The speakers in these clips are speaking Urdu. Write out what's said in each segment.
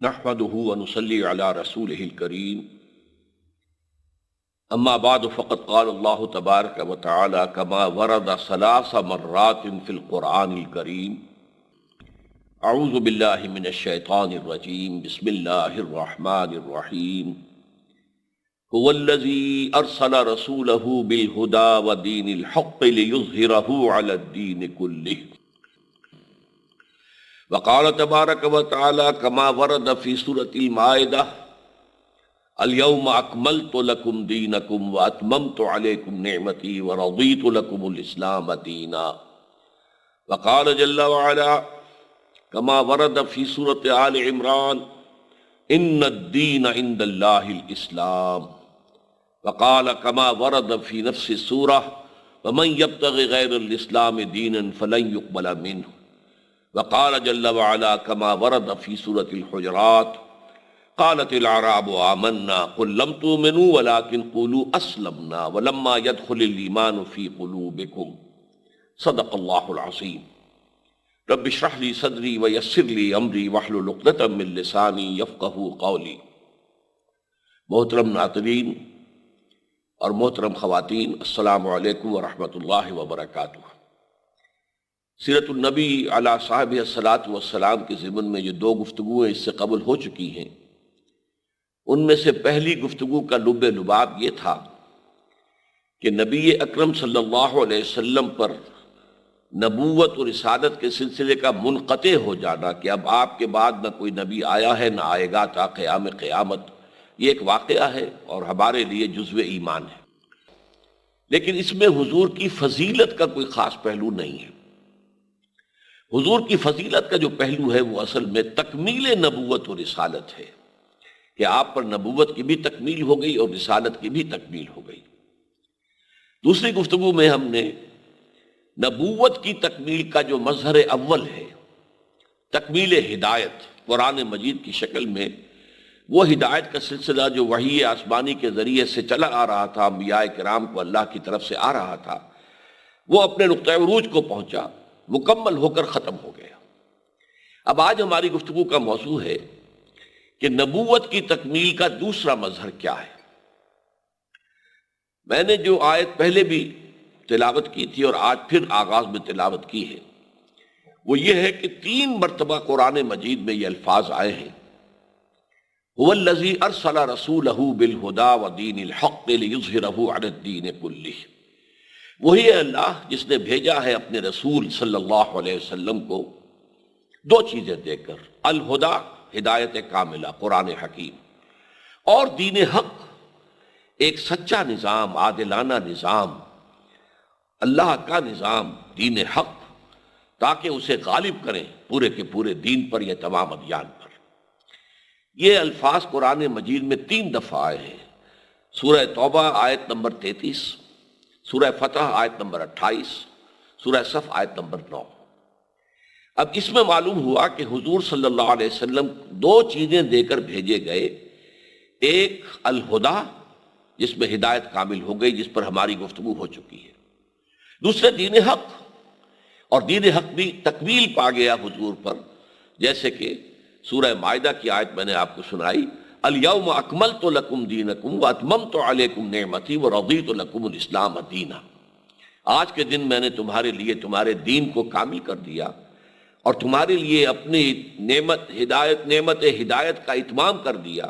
نحمده ونصلي على رسوله الكريم اما بعد فقد قال الله تبارك وتعالى كما ورد 3 مرات في القرآن الكريم اعوذ بالله من الشيطان الرجيم بسم الله الرحمن الرحيم هو الذي ارسل رسوله بالهدى ودين الحق ليظهره على الدين كله وقال تبارك وتعالى كما ورد في سورة المائدة اليوم أكملت لكم دينكم وأتممت عليكم نعمتي ورضيت لكم الإسلام دينا وقال جل وعلا كما ورد في سورة آل عمران إن الدين عند الله الإسلام وقال كما ورد في نفس السورة ومن يبتغ غير الإسلام دينا فلن يقبل منه وقال جل وعلا كما ورد في سورة الحجرات قالت الأعراب آمنا قل لم تؤمنوا ولكن قولوا أسلمنا ولما يدخل الإيمان في قلوبكم صدق الله العظيم رب اشرح لي صدري ويسر لي أمري واحلل عقدة من لساني يفقهوا قولي۔ محترم ناظرین اور محترم خواتین، السلام علیکم ورحمۃ اللہ وبرکاتہ۔ سیرت النبی علی صاحب الصلاۃ والسلام کے ضمن میں جو 2 گفتگویں اس سے قبل ہو چکی ہیں، ان میں سے پہلی گفتگو کا لب لباب یہ تھا کہ نبی اکرم صلی اللہ علیہ وسلم پر نبوت اور رسالت کے سلسلے کا منقطع ہو جانا، کہ اب آپ کے بعد نہ کوئی نبی آیا ہے نہ آئے گا تا قیام قیامت، یہ ایک واقعہ ہے اور ہمارے لیے جزو ایمان ہے، لیکن اس میں حضور کی فضیلت کا کوئی خاص پہلو نہیں ہے۔ حضور کی فضیلت کا جو پہلو ہے وہ اصل میں تکمیل نبوت اور رسالت ہے، کہ آپ پر نبوت کی بھی تکمیل ہو گئی اور رسالت کی بھی تکمیل ہو گئی۔ دوسری گفتگو میں ہم نے نبوت کی تکمیل کا جو مظہر اول ہے، تکمیل ہدایت قرآن مجید کی شکل میں، وہ ہدایت کا سلسلہ جو وحی آسمانی کے ذریعے سے چلا آ رہا تھا، انبیاء کرام کو اللہ کی طرف سے آ رہا تھا، وہ اپنے نقطۂ عروج کو پہنچا، مکمل ہو کر ختم ہو گیا۔ اب آج ہماری گفتگو کا موضوع ہے کہ نبوت کی تکمیل کا دوسرا مظہر کیا ہے۔ میں نے جو آیت پہلے بھی تلاوت کی تھی اور آج پھر آغاز میں تلاوت کی ہے، وہ یہ ہے کہ 3 مرتبہ قرآن مجید میں یہ الفاظ آئے ہیں، هو الذی ارسل رسولہ بالہدی ودین الحق لیظہرہ علی الدین کلہ۔ وہی ہے اللہ جس نے بھیجا ہے اپنے رسول صلی اللہ علیہ وسلم کو 2 چیزیں دے کر، الہدا ہدایت کاملہ قرآن حکیم، اور دین حق ایک سچا نظام، عادلانہ نظام، اللہ کا نظام، دین حق، تاکہ اسے غالب کریں پورے کے پورے دین پر یا تمام ادیان پر۔ یہ الفاظ قرآن مجید میں 3 دفعہ آئے ہیں، سورہ توبہ آیت نمبر 33، سورہ فتح آیت نمبر 28، سورہ صف آیت نمبر 9۔ اب اس میں معلوم ہوا کہ حضور صلی اللہ علیہ وسلم 2 چیزیں دے کر بھیجے گئے، ایک الہدا جس میں ہدایت کامل ہو گئی، جس پر ہماری گفتگو ہو چکی ہے، دوسرے دین حق، اور دین حق بھی تکمیل پا گیا حضور پر، جیسے کہ سورہ مائدہ کی آیت میں نے آپ کو سنائی، الیوم اکملت لکم دینکم واتممت علیکم نعمتی ورضیت لکم الاسلام دینا۔ آج کے دن میں نے تمہارے لیے تمہارے دین کو کامل کر دیا اور تمہارے لیے اپنی نعمت ہدایت کا اتمام کر دیا،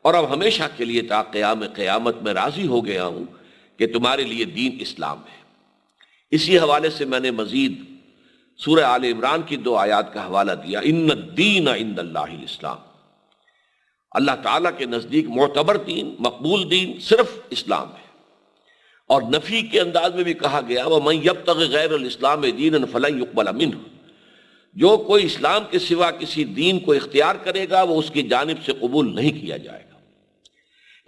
اور اب ہمیشہ کے لیے تا قیام قیامت میں راضی ہو گیا ہوں کہ تمہارے لیے دین اسلام ہے۔ اسی حوالے سے میں نے مزید سورہ آل عمران کی 2 آیات کا حوالہ دیا، ان الدین عند اللہ الاسلام، اللہ تعالیٰ کے نزدیک معتبر دین، مقبول دین صرف اسلام ہے۔ اور نفی کے انداز میں بھی کہا گیا وَمَن يَبْتَغِ غَيْرَ الْإِسْلَامِ دِينًا فَلَن يُقْبَلَ مِنْهُ، جو کوئی اسلام کے سوا کسی دین کو اختیار کرے گا وہ اس کی جانب سے قبول نہیں کیا جائے گا۔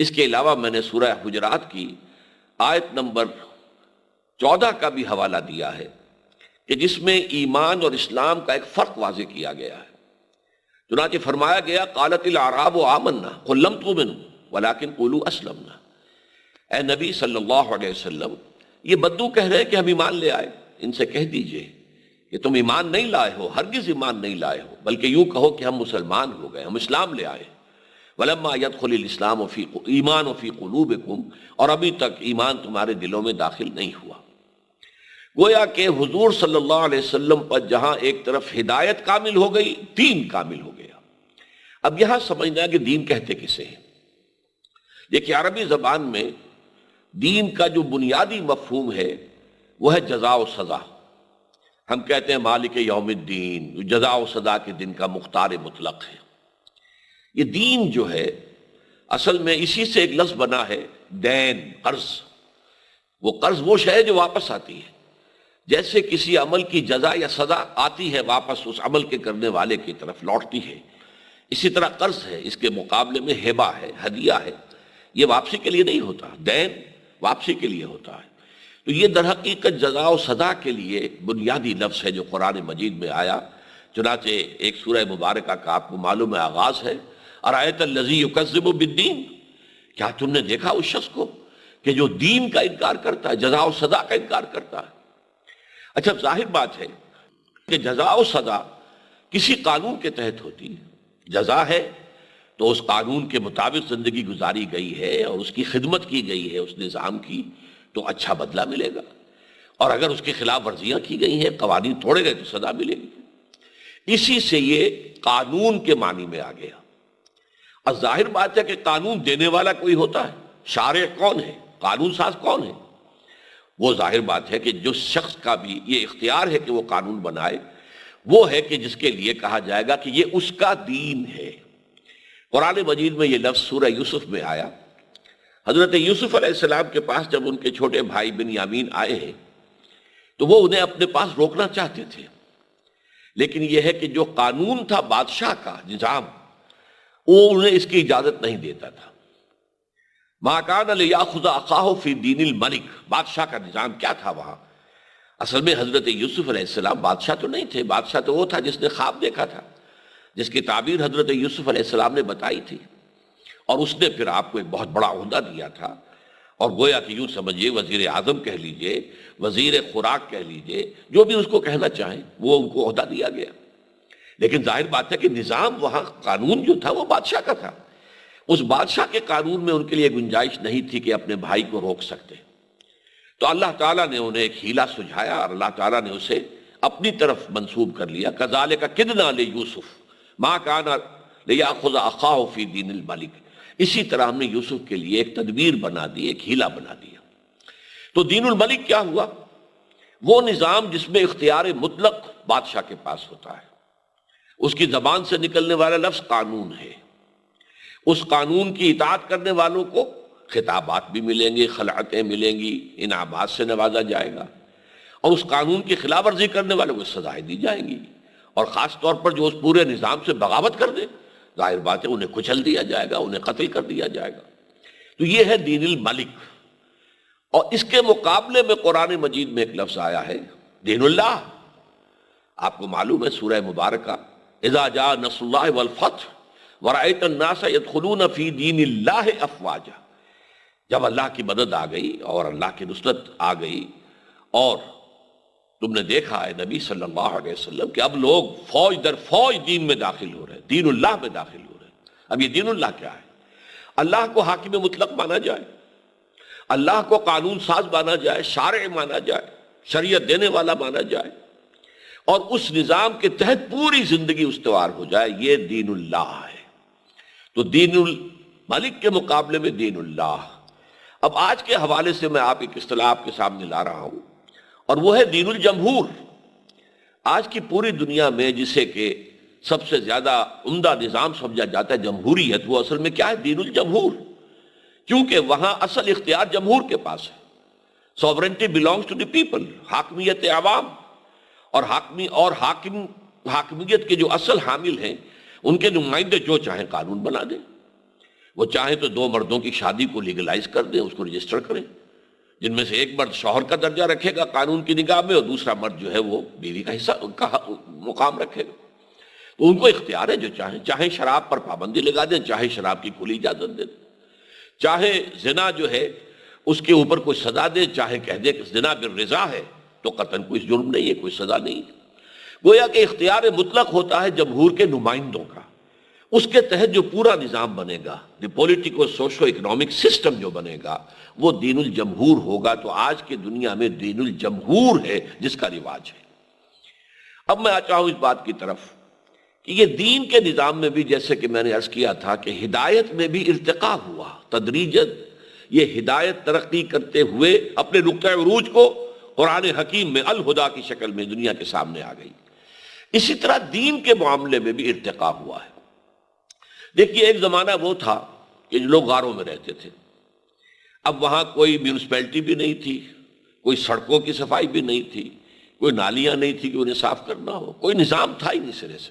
اس کے علاوہ میں نے سورہ حجرات کی آیت نمبر 14 کا بھی حوالہ دیا ہے، کہ جس میں ایمان اور اسلام کا ایک فرق واضح کیا گیا ہے۔ چنانچہ فرمایا گیا قالت الاعراب آمنا قل لم تؤمنوا ولكن قولوا اسلمنا۔ اے نبی صلی اللہ علیہ وسلم، یہ بدو کہہ رہے ہیں کہ ہم ایمان لے آئے، ان سے کہہ دیجئے کہ تم ایمان نہیں لائے ہو، ہرگز ایمان نہیں لائے ہو، بلکہ یوں کہو کہ ہم مسلمان ہو گئے، ہم اسلام لے آئے۔ وَلَمَّا يَدْخُلِ الْإِسْلَامُ فِي ایمان فِی قُلُوبِکُمْ، اور ابھی تک ایمان تمہارے دلوں میں داخل نہیں ہوا۔ گویا کہ حضور صلی اللہ علیہ وسلم پر جہاں ایک طرف ہدایت کامل ہو گئی، دین کامل ہو گیا۔ اب یہاں سمجھنا ہے کہ دین کہتے کسے ہیں۔ دیکھیے عربی زبان میں دین کا جو بنیادی مفہوم ہے وہ ہے جزا و سزا۔ ہم کہتے ہیں مالک یوم الدین، جزا و سزا کے دن کا مختار مطلق ہے۔ یہ دین جو ہے اصل میں اسی سے ایک لفظ بنا ہے، دین، قرض۔ وہ قرض وہ شے ہے جو واپس آتی ہے، جیسے کسی عمل کی جزا یا سزا آتی ہے واپس اس عمل کے کرنے والے کی طرف لوٹتی ہے، اسی طرح قرض ہے، اس کے مقابلے میں ہبہ ہے، ہدیہ ہے۔ یہ واپسی کے لیے نہیں ہوتا، دین واپسی کے لیے ہوتا ہے۔ تو یہ در حقیقت جزا و سزا کے لیے بنیادی لفظ ہے جو قرآن مجید میں آیا۔ چنانچہ ایک سورہ مبارکہ کا آپ کو معلوم ہے آغاز ہے، ارأیت الذی یکذب بالدین، کیا تم نے دیکھا اس شخص کو کہ جو دین کا انکار کرتا ہے، جزا و سزا کا انکار کرتا ہے۔ اچھا ظاہر بات ہے کہ جزا و سزا کسی قانون کے تحت ہوتی ہے۔ جزا ہے تو اس قانون کے مطابق زندگی گزاری گئی ہے اور اس کی خدمت کی گئی ہے اس نظام کی، تو اچھا بدلہ ملے گا، اور اگر اس کی خلاف ورزیاں کی گئی ہیں، قوانین توڑے گئے تو سزا ملے گی۔ اسی سے یہ قانون کے معنی میں آ گیا۔ اور ظاہر بات ہے کہ قانون دینے والا کوئی ہوتا ہے، شارع کون ہے، قانون ساز کون ہے؟ وہ ظاہر بات ہے کہ جو شخص کا بھی یہ اختیار ہے کہ وہ قانون بنائے، وہ ہے کہ جس کے لیے کہا جائے گا کہ یہ اس کا دین ہے۔ قرآن مجید میں یہ لفظ سورہ یوسف میں آیا۔ حضرت یوسف علیہ السلام کے پاس جب ان کے چھوٹے بھائی بنیامین آئے ہیں تو وہ انہیں اپنے پاس روکنا چاہتے تھے، لیکن یہ ہے کہ جو قانون تھا بادشاہ کا نظام، وہ انہیں اس کی اجازت نہیں دیتا تھا۔ مَا كَانَ لِيَأْخُذَ أَخَاهُ فِي دِينِ الْمَلِكِ، بادشاہ کا نظام کیا تھا وہاں؟ اصل میں حضرت یوسف علیہ السلام بادشاہ تو نہیں تھے، بادشاہ تو وہ تھا جس نے خواب دیکھا تھا، جس کی تعبیر حضرت یوسف علیہ السلام نے بتائی تھی، اور اس نے پھر آپ کو ایک بہت بڑا عہدہ دیا تھا، اور گویا کہ یوں سمجھیے وزیر اعظم کہہ لیجئے، وزیر خوراک کہہ لیجئے، جو بھی اس کو کہنا چاہیں، وہ ان کو عہدہ دیا گیا۔ لیکن ظاہر بات ہے کہ نظام وہاں، قانون جو تھا وہ بادشاہ کا تھا۔ اس بادشاہ کے قانون میں ان کے لیے گنجائش نہیں تھی کہ اپنے بھائی کو روک سکتے۔ تو اللہ تعالیٰ نے انہیں ایک ہیلا سجھایا اور اللہ تعالیٰ نے اسے اپنی طرف منسوب کر لیا۔ کذالک کدنا لیوسف ما کان لیأخذ اخاہ فی دین الملک، اسی طرح ہم نے یوسف کے لیے ایک تدبیر بنا دی، ایک ہیلا بنا دیا۔ تو دین الملک کیا ہوا؟ وہ نظام جس میں اختیار مطلق بادشاہ کے پاس ہوتا ہے، اس کی زبان سے نکلنے والا لفظ قانون ہے۔ اس قانون کی اطاعت کرنے والوں کو خطابات بھی ملیں گے، خلعتیں ملیں گی، انعامات سے نوازا جائے گا، اور اس قانون کی خلاف ورزی کرنے والوں کو سزائیں دی جائیں گی، اور خاص طور پر جو اس پورے نظام سے بغاوت کر دے، ظاہر بات ہے انہیں کچل دیا جائے گا، انہیں قتل کر دیا جائے گا۔ تو یہ ہے دین الملک۔ اور اس کے مقابلے میں قرآن مجید میں ایک لفظ آیا ہے دین اللہ۔ آپ کو معلوم ہے سورہ مبارکہ اذا جاء نصر اللہ والفتح ورأیت الناس يدخلون فی دین اللہ افواجا، جب اللہ کی مدد آ گئی اور اللہ کی نصرت آ گئی، اور تم نے دیکھا ہے نبی صلی اللہ علیہ وسلم کہ اب لوگ فوج در فوج دین میں داخل ہو رہے ہیں، دین اللہ میں داخل ہو رہے ہیں۔ اب یہ دین اللہ کیا ہے؟ اللہ کو حاکم مطلق مانا جائے، اللہ کو قانون ساز مانا جائے، شارع مانا جائے، شریعت دینے والا مانا جائے، اور اس نظام کے تحت پوری زندگی استوار ہو جائے، یہ دین اللہ ہے۔ تو دین الملک کے مقابلے میں دین اللہ۔ اب آج کے حوالے سے میں ایک اصطلاح آپ کے سامنے لا رہا ہوں، اور وہ ہے دین الجمہور۔ آج کی پوری دنیا میں جسے کہ سب سے زیادہ عمدہ نظام سمجھا جاتا ہے جمہوریت، وہ اصل میں کیا ہے؟ دین الجمہور، کیونکہ وہاں اصل اختیار جمہور کے پاس ہے۔ Sovereignty belongs to the people، حاکمیت عوام، اور حاکمیت کے جو اصل حامل ہیں ان کے نمائندے جو چاہیں قانون بنا دیں۔ وہ چاہیں تو دو مردوں کی شادی کو لیگلائز کر دیں، اس کو رجسٹر کریں، جن میں سے ایک مرد شوہر کا درجہ رکھے گا قانون کی نگاہ میں، اور دوسرا مرد جو ہے وہ بیوی کا حصہ کا مقام رکھے گا۔ تو ان کو اختیار ہے، جو چاہیں شراب پر پابندی لگا دیں، چاہے شراب کی کھلی اجازت دے دیں، چاہے زنا جو ہے اس کے اوپر کوئی سزا دے، چاہے کہہ دے کہ زنا بالرضا ہے تو قطعاً کوئی جرم نہیں ہے، کوئی سزا نہیں ہے۔ گویا کہ اختیار مطلق ہوتا ہے جمہور کے نمائندوں کا، اس کے تحت جو پورا نظام بنے گا، دی پولیٹیکو سوشو اکنامک سسٹم جو بنے گا وہ دین الجمہور ہوگا۔ تو آج کی دنیا میں دین الجمہور ہے جس کا رواج ہے۔ اب میں آتا ہوں اس بات کی طرف کہ یہ دین کے نظام میں بھی، جیسے کہ میں نے عرض کیا تھا کہ ہدایت میں بھی ارتقا ہوا تدریجاً، یہ ہدایت ترقی کرتے ہوئے اپنے نقطۂ عروج کو قرآن حکیم میں الہدا کی شکل میں دنیا کے سامنے آ گئی۔ اسی طرح دین کے معاملے میں بھی ارتقا ہوا ہے۔ دیکھیے ایک زمانہ وہ تھا کہ جو لوگ غاروں میں رہتے تھے، اب وہاں کوئی میونسپلٹی بھی نہیں تھی، کوئی سڑکوں کی صفائی بھی نہیں تھی، کوئی نالیاں نہیں تھی کہ انہیں صاف کرنا ہو، کوئی نظام تھا ہی نہیں سرے سے،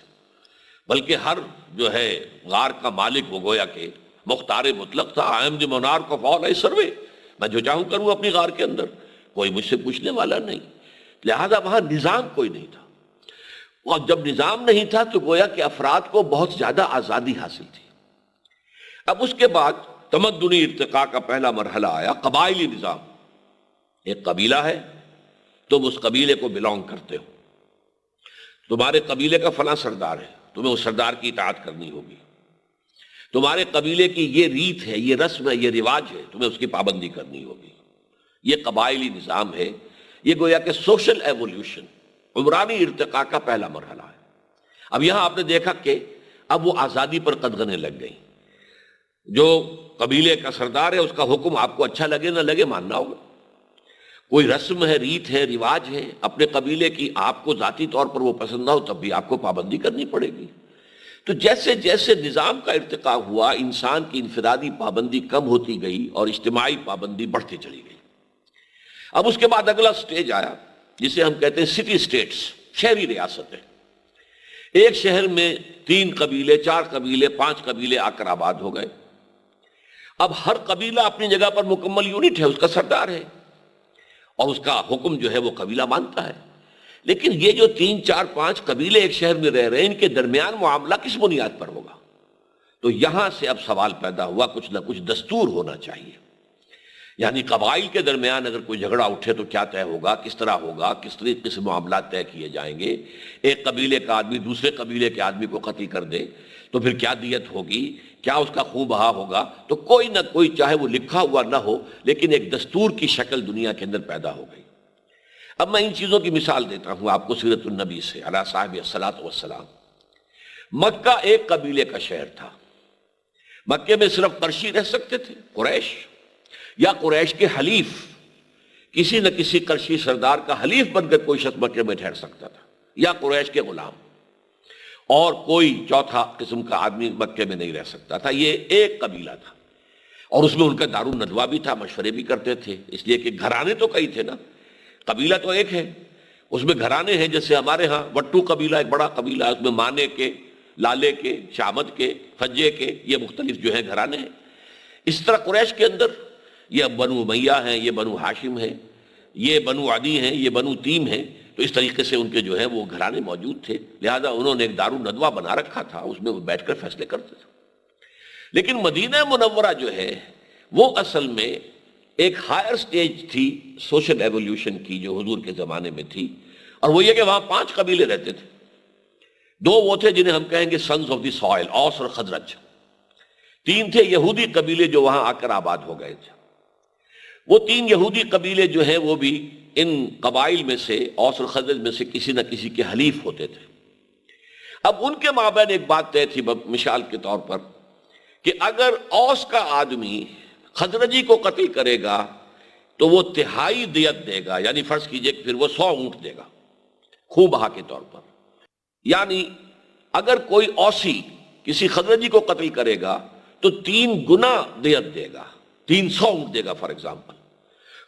بلکہ ہر جو ہے غار کا مالک وہ گویا کہ مختار مطلق تھا۔ I am the monarch of all, survey, میں جو چاہوں کروں اپنی غار کے اندر، کوئی مجھ سے پوچھنے والا نہیں، لہذا وہاں نظام کوئی نہیں تھا۔ اور جب نظام نہیں تھا تو گویا کہ افراد کو بہت زیادہ آزادی حاصل تھی۔ اب اس کے بعد تمدنی ارتقاء کا پہلا مرحلہ آیا، قبائلی نظام۔ ایک قبیلہ ہے، تم اس قبیلے کو بلونگ کرتے ہو، تمہارے قبیلے کا فلاں سردار ہے، تمہیں اس سردار کی اطاعت کرنی ہوگی، تمہارے قبیلے کی یہ ریت ہے، یہ رسم ہے، یہ رواج ہے، تمہیں اس کی پابندی کرنی ہوگی۔ یہ قبائلی نظام ہے، یہ گویا کہ سوشل ایولیوشن، عمرانی ارتقاء کا پہلا مرحلہ ہے۔ اب یہاں آپ نے دیکھا کہ اب وہ آزادی پر قدغنیں لگ گئیں۔ جو قبیلے کا سردار ہے اس کا حکم آپ کو اچھا لگے نہ لگے ماننا ہوگا۔ کوئی رسم ہے، ریت ہے، رواج ہے اپنے قبیلے کی، آپ کو ذاتی طور پر وہ پسند نہ ہو تب بھی آپ کو پابندی کرنی پڑے گی۔ تو جیسے جیسے نظام کا ارتقاء ہوا، انسان کی انفرادی پابندی کم ہوتی گئی اور اجتماعی پابندی بڑھتی چلی گئی۔ اب اس کے بعد اگلا سٹیج آیا جسے ہم کہتے ہیں سٹی سٹیٹس، شہری ریاستیں۔ ایک شہر میں 3 قبیلے، 4 قبیلے، 5 قبیلے آ کر آباد ہو گئے۔ اب ہر قبیلہ اپنی جگہ پر مکمل یونٹ ہے، اس کا سردار ہے اور اس کا حکم جو ہے وہ قبیلہ مانتا ہے۔ لیکن یہ جو 3، 4، 5 قبیلے ایک شہر میں رہ رہے ہیں، ان کے درمیان معاملہ کس بنیاد پر ہوگا؟ تو یہاں سے اب سوال پیدا ہوا، کچھ نہ کچھ دستور ہونا چاہیے۔ یعنی قبائل کے درمیان اگر کوئی جھگڑا اٹھے تو کیا طے ہوگا، کس طرح ہوگا، کس طریقے سے معاملات طے کیے جائیں گے۔ ایک قبیلے کا آدمی دوسرے قبیلے کے آدمی کو قتل کر دے تو پھر کیا دیت ہوگی، کیا اس کا خون بہا ہوگا؟ تو کوئی نہ کوئی، چاہے وہ لکھا ہوا نہ ہو، لیکن ایک دستور کی شکل دنیا کے اندر پیدا ہو گئی۔ اب میں ان چیزوں کی مثال دیتا ہوں آپ کو سیرت النبی سے علی صاحب الصلاۃ والسلام۔ مکہ ایک قبیلے کا شہر تھا۔ مکے میں صرف قرشی رہ سکتے تھے، قریش، یا قریش کے حلیف، کسی نہ کسی قرشی سردار کا حلیف بن کر کوئی شخص مکے میں ٹھہر سکتا تھا، یا قریش کے غلام، اور کوئی چوتھا قسم کا آدمی مکے میں نہیں رہ سکتا تھا۔ یہ ایک قبیلہ تھا اور اس میں ان کا دار الندوہ بھی تھا، مشورے بھی کرتے تھے، اس لیے کہ گھرانے تو کئی تھے نا، قبیلہ تو ایک ہے، اس میں گھرانے ہیں۔ جیسے ہمارے ہاں وٹو قبیلہ ایک بڑا قبیلہ ہے، اس میں مانے کے، لالے کے، شامت کے، فجے کے، یہ مختلف جو ہیں گھرانے ہیں۔ اس طرح قریش کے اندر یہ بنو امیہ ہیں، یہ بنو ہاشم ہیں، یہ بنو عدی ہیں، یہ بنو تیم ہیں۔ تو اس طریقے سے ان کے جو ہے وہ گھرانے موجود تھے، لہذا انہوں نے ایک دار الندوہ بنا رکھا تھا، اس میں وہ بیٹھ کر فیصلے کرتے تھے۔ لیکن مدینہ منورہ جو ہے وہ اصل میں ایک ہائر سٹیج تھی سوشل ایولیوشن کی، جو حضور کے زمانے میں تھی، اور وہ یہ کہ وہاں 5 قبیلے رہتے تھے۔ 2 وہ تھے جنہیں ہم کہیں گے سنز آف دی سوائل، اوس اور خزرج۔ 3 تھے یہودی قبیلے جو وہاں آ کر آباد ہو گئے تھے۔ وہ 3 یہودی قبیلے جو ہیں وہ بھی ان قبائل میں سے، اوس اور خزرج میں سے کسی نہ کسی کے حلیف ہوتے تھے۔ اب ان کے مابین ایک بات طے تھی مثال کے طور پر کہ اگر اوس کا آدمی خزرجی کو قتل کرے گا تو وہ 1/3 دیت دے گا، یعنی فرض کیجئے کہ پھر وہ 100 اونٹ دے گا خون بہا کے طور پر۔ یعنی اگر کوئی اوسی کسی خزرجی کو قتل کرے گا تو 3 گنا دیت دے گا، 300 اونٹ دے گا فار ایگزامپل۔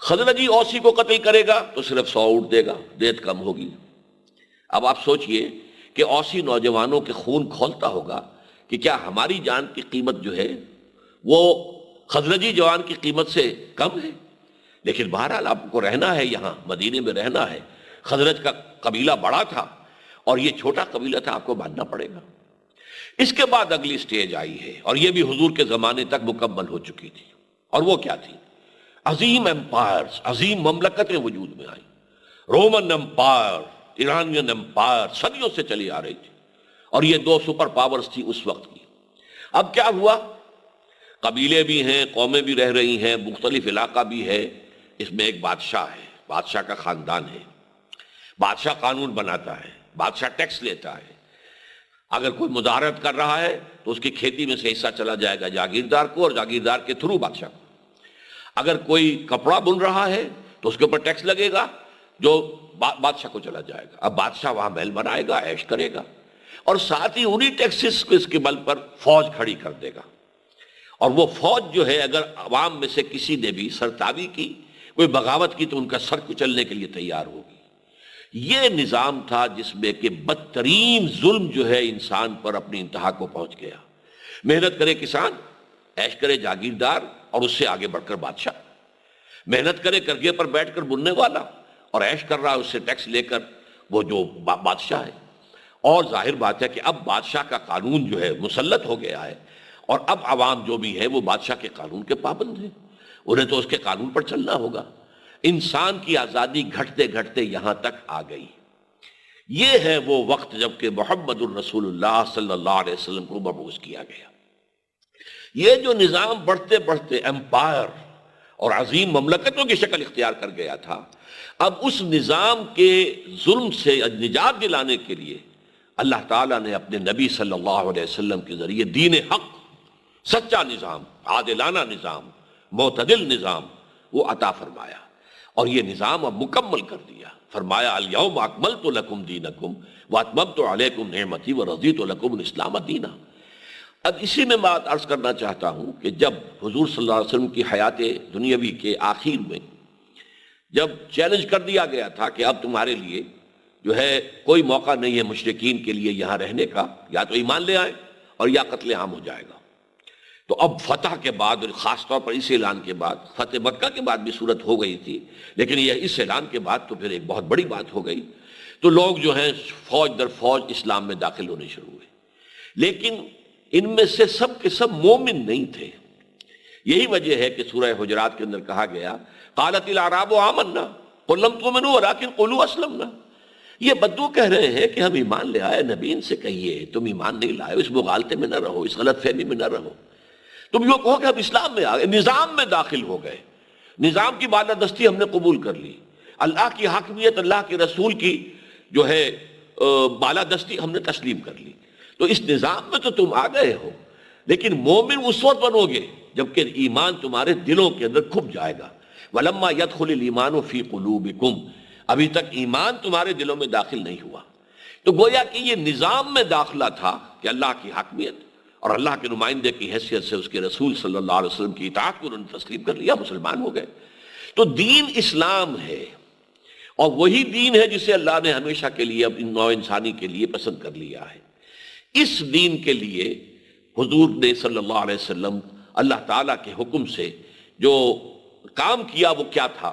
خزرجی اوسی کو قتل کرے گا تو صرف 100 اونٹ دے گا، دیت کم ہوگی۔ اب آپ سوچئے کہ اوسی نوجوانوں کے خون کھولتا ہوگا کہ کیا ہماری جان کی قیمت جو ہے وہ خزرجی جوان کی قیمت سے کم ہے؟ لیکن بہرحال آپ کو رہنا ہے، یہاں مدینے میں رہنا ہے۔ خزرج کا قبیلہ بڑا تھا اور یہ چھوٹا قبیلہ تھا، آپ کو ماننا پڑے گا۔ اس کے بعد اگلی سٹیج آئی ہے، اور یہ بھی حضور کے زمانے تک مکمل ہو چکی تھی، اور وہ کیا تھی؟ عظیم امپائرز، عظیم مملکتیں وجود میں آئیں۔ رومن امپائر ایرانین امپائر صدیوں سے چلی آ رہی تھی، اور یہ دو سپر پاورز تھی اس وقت کی۔ اب کیا ہوا؟ قبیلے بھی ہیں، قومیں بھی رہ رہی ہیں، مختلف علاقہ بھی ہے، اس میں ایک بادشاہ ہے، بادشاہ کا خاندان ہے، بادشاہ قانون بناتا ہے، بادشاہ ٹیکس لیتا ہے۔ اگر کوئی مظاہرت کر رہا ہے تو اس کی کھیتی میں سے حصہ چلا جائے گا جاگیردار کو، اور جاگیردار کے تھرو بادشاہ کو۔ اگر کوئی کپڑا بن رہا ہے تو اس کے اوپر ٹیکس لگے گا جو بادشاہ کو چلا جائے گا۔ اب بادشاہ وہاں محل بنائے گا، عیش کرے گا، اور ساتھ ہی انہی ٹیکسز کو اس کے بل پر فوج کھڑی کر دے گا، اور وہ فوج جو ہے اگر عوام میں سے کسی نے بھی سرتابی کی، کوئی بغاوت کی، تو ان کا سر کچلنے کے لیے تیار ہوگی۔ یہ نظام تھا جس میں کہ بدترین ظلم جو ہے انسان پر اپنی انتہا کو پہنچ گیا۔ محنت کرے کسان، عیش کرے جاگیردار، اور اس سے آگے بڑھ کر بادشاہ۔ محنت کرے کرگے پر بیٹھ کر بننے والا، اور عیش کر رہا ہے اس سے ٹیکس لے کر وہ جو بادشاہ ہے۔ اور ظاہر بات ہے کہ اب بادشاہ کا قانون جو ہے مسلط ہو گیا ہے، اور اب عوام جو بھی ہے وہ بادشاہ کے قانون کے پابند ہیں، انہیں تو اس کے قانون پر چلنا ہوگا۔ انسان کی آزادی گھٹتے گھٹتے یہاں تک آ گئی۔ یہ ہے وہ وقت جب کہ محمد الرسول اللہ صلی اللہ علیہ وسلم کو مبعوث کیا گیا۔ یہ جو نظام بڑھتے بڑھتے امپائر اور عظیم مملکتوں کی شکل اختیار کر گیا تھا، اب اس نظام کے ظلم سے نجات دلانے کے لیے اللہ تعالیٰ نے اپنے نبی صلی اللہ علیہ وسلم کے ذریعے دین حق، سچا نظام، عادلانہ نظام، معتدل نظام وہ عطا فرمایا، اور یہ نظام اب مکمل کر دیا۔ فرمایا الیوم اکملت لکم دینکم واتممت علیکم نعمتی ورضیت لکم الاسلام دینا۔ اب اسی میں بات عرض کرنا چاہتا ہوں کہ جب حضور صلی اللہ علیہ وسلم کی حیات دنیاوی کے آخر میں جب چیلنج کر دیا گیا تھا کہ اب تمہارے لیے جو ہے کوئی موقع نہیں ہے مشرکین کے لیے یہاں رہنے کا، یا تو ایمان لے آئیں اور یا قتل عام ہو جائے گا، تو اب فتح کے بعد، اور خاص طور پر اس اعلان کے بعد، فتح مکہ کے بعد بھی صورت ہو گئی تھی، لیکن یہ اس اعلان کے بعد تو پھر ایک بہت بڑی بات ہو گئی، تو لوگ جو ہیں فوج در فوج اسلام میں داخل ہونے شروع ہوئے، لیکن ان میں سے سب کے سب مومن نہیں تھے۔ یہی وجہ ہے کہ سورہ حجرات کے اندر کہا گیا قالت الاعراب آمنا قل لم تؤمنوا ولکن قولوا اسلمنا۔ یہ بدو کہہ رہے ہیں کہ ہم ایمان لے آئے، نبی ان سے کہیے تم ایمان نہیں لائے، اس مغالطے میں نہ رہو، اس غلط فہمی میں نہ رہو، تم یوں کہو کہ ہم اسلام میں آ گئے، نظام میں داخل ہو گئے، نظام کی بالادستی ہم نے قبول کر لی، اللہ کی حاکمیت، اللہ کے رسول کی جو ہے بالادستی ہم نے تسلیم کر لی، تو اس نظام میں تو تم آ گئے ہو، لیکن مومن اس وقت بنو گے جبکہ ایمان تمہارے دلوں کے اندر کھپ جائے گا۔ وَلَمَّا يَدْخُلِ الْإِيمَانُ فِي قُلُوبِكُمْ، ابھی تک ایمان تمہارے دلوں میں داخل نہیں ہوا۔ تو گویا کہ یہ نظام میں داخلہ تھا کہ اللہ کی حاکمیت اور اللہ کے نمائندے کی حیثیت سے اس کے رسول صلی اللہ علیہ وسلم کی اطاعت کو انہوں نے تسلیم کر لیا، مسلمان ہو گئے۔ تو دین اسلام ہے، اور وہی دین ہے جسے اللہ نے ہمیشہ کے لیے اب نوع انسانی کے لیے پسند کر لیا ہے۔ اس دین کے لیے حضور نے صلی اللہ علیہ وسلم اللہ تعالیٰ کے حکم سے جو کام کیا وہ کیا تھا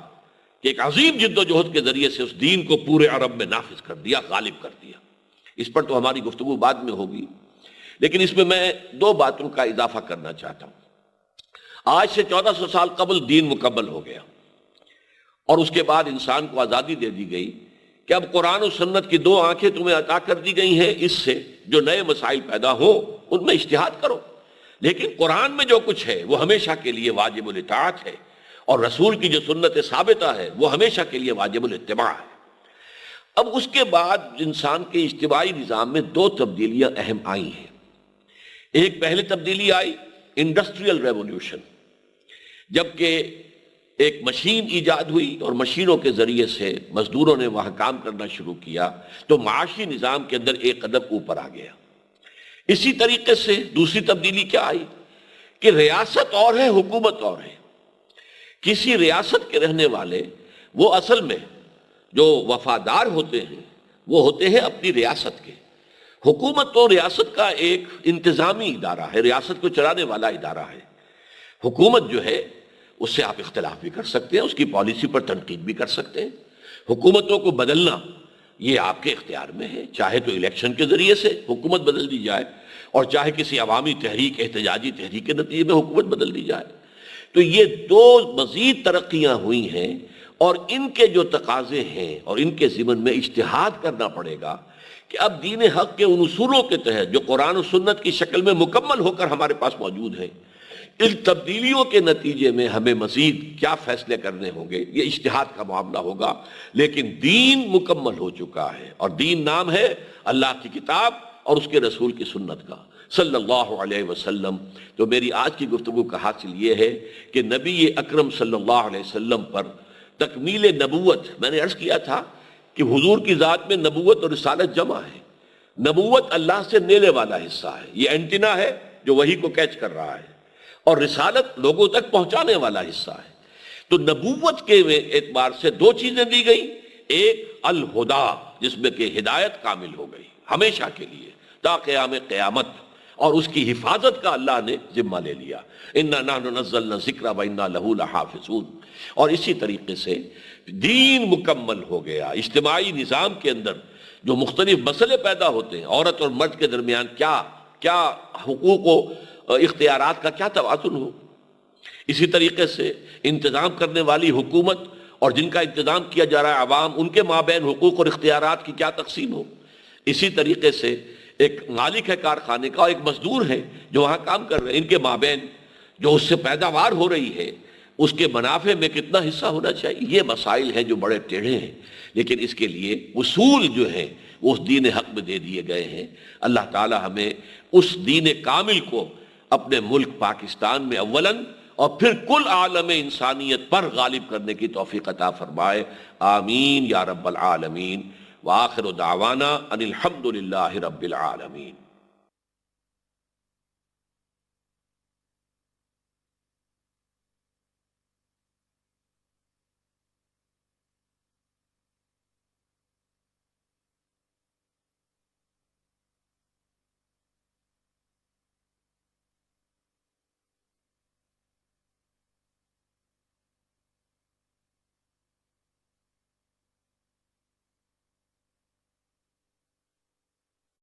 کہ ایک عظیم جد و جہد کے ذریعے سے اس دین کو پورے عرب میں نافذ کر دیا، غالب کر دیا۔ اس پر تو ہماری گفتگو بعد میں ہوگی، لیکن اس میں دو باتوں کا اضافہ کرنا چاہتا ہوں۔ آج سے 1400 سال قبل دین مکمل ہو گیا، اور اس کے بعد انسان کو آزادی دے دی گئی کہ اب قرآن و سنت کی دو آنکھیں تمہیں عطا کر دی گئی ہیں، اس سے جو نئے مسائل پیدا ہوں ان میں اجتہاد کرو، لیکن قرآن میں جو کچھ ہے وہ ہمیشہ کے لیے واجب الاطاعت ہے، اور رسول کی جو سنت ثابتہ ہے وہ ہمیشہ کے لیے واجب الاتباع ہے۔ اب اس کے بعد انسان کے اجتماعی نظام میں دو تبدیلیاں اہم آئی ہیں۔ ایک پہلی تبدیلی آئی انڈسٹریل ریولوشن، جبکہ ایک مشین ایجاد ہوئی اور مشینوں کے ذریعے سے مزدوروں نے وہاں کام کرنا شروع کیا، تو معاشی نظام کے اندر ایک قدم اوپر آ گیا۔ اسی طریقے سے دوسری تبدیلی کیا آئی کہ ریاست اور ہے، حکومت اور ہے۔ کسی ریاست کے رہنے والے وہ اصل میں جو وفادار ہوتے ہیں وہ ہوتے ہیں اپنی ریاست کے۔ حکومت تو ریاست کا ایک انتظامی ادارہ ہے، ریاست کو چلانے والا ادارہ ہے۔ حکومت جو ہے اس سے آپ اختلاف بھی کر سکتے ہیں، اس کی پالیسی پر تنقید بھی کر سکتے ہیں۔ حکومتوں کو بدلنا یہ آپ کے اختیار میں ہے، چاہے تو الیکشن کے ذریعے سے حکومت بدل دی جائے، اور چاہے کسی عوامی تحریک، احتجاجی تحریک کے نتیجے میں حکومت بدل دی جائے۔ تو یہ دو مزید ترقیاں ہوئی ہیں، اور ان کے جو تقاضے ہیں اور ان کے ضمن میں اجتہاد کرنا پڑے گا کہ اب دین حق کے ان اصولوں کے تحت جو قرآن و سنت کی شکل میں مکمل ہو کر ہمارے پاس موجود ہیں، اس تبدیلیوں کے نتیجے میں ہمیں مزید کیا فیصلے کرنے ہوں گے، یہ اجتہاد کا معاملہ ہوگا. لیکن دین مکمل ہو چکا ہے، اور دین نام ہے اللہ کی کتاب اور اس کے رسول کی سنت کا صلی اللہ علیہ وسلم. تو میری آج کی گفتگو کا حاصل یہ ہے کہ نبی اکرم صلی اللہ علیہ وسلم پر تکمیل نبوت، میں نے عرض کیا تھا کہ حضور کی ذات میں نبوت اور رسالت جمع ہے. نبوت اللہ سے نیلے والا حصہ ہے، یہ اینٹینا ہے جو وحی کو کیچ کر رہا ہے، اور رسالت لوگوں تک پہنچانے والا حصہ ہے. تو نبوت کے اعتبار سے دو چیزیں دی گئی، ایک الہدا جس میں کہ ہدایت کامل ہو گئی ہمیشہ کے لیے تا قیام قیامت، اور اس کی حفاظت کا اللہ نے ذمہ لے لیا، انا نحن نزلنا الذکر وانا لہ لحافظون. اور اسی طریقے سے دین مکمل ہو گیا. اجتماعی نظام کے اندر جو مختلف مسئلے پیدا ہوتے ہیں، عورت اور مرد کے درمیان کیا حقوق و اختیارات کا کیا توازن ہو، اسی طریقے سے انتظام کرنے والی حکومت اور جن کا انتظام کیا جا رہا ہے عوام، ان کے مابین حقوق اور اختیارات کی کیا تقسیم ہو. اسی طریقے سے ایک مالک ہے کارخانے کا اور ایک مزدور ہے جو وہاں کام کر رہے ہیں، ان کے مابین جو اس سے پیداوار ہو رہی ہے اس کے منافع میں کتنا حصہ ہونا چاہیے. یہ مسائل ہیں جو بڑے ٹیڑھے ہیں، لیکن اس کے لیے اصول جو ہیں وہ اس دین حق میں دے دیے گئے ہیں. اللہ تعالی ہمیں اس دین کامل کو اپنے ملک پاکستان میں اولاً اور پھر کل عالم انسانیت پر غالب کرنے کی توفیق عطا فرمائے. آمین یا رب العالمین. وآخر دعوانا ان الحمد للہ رب العالمین.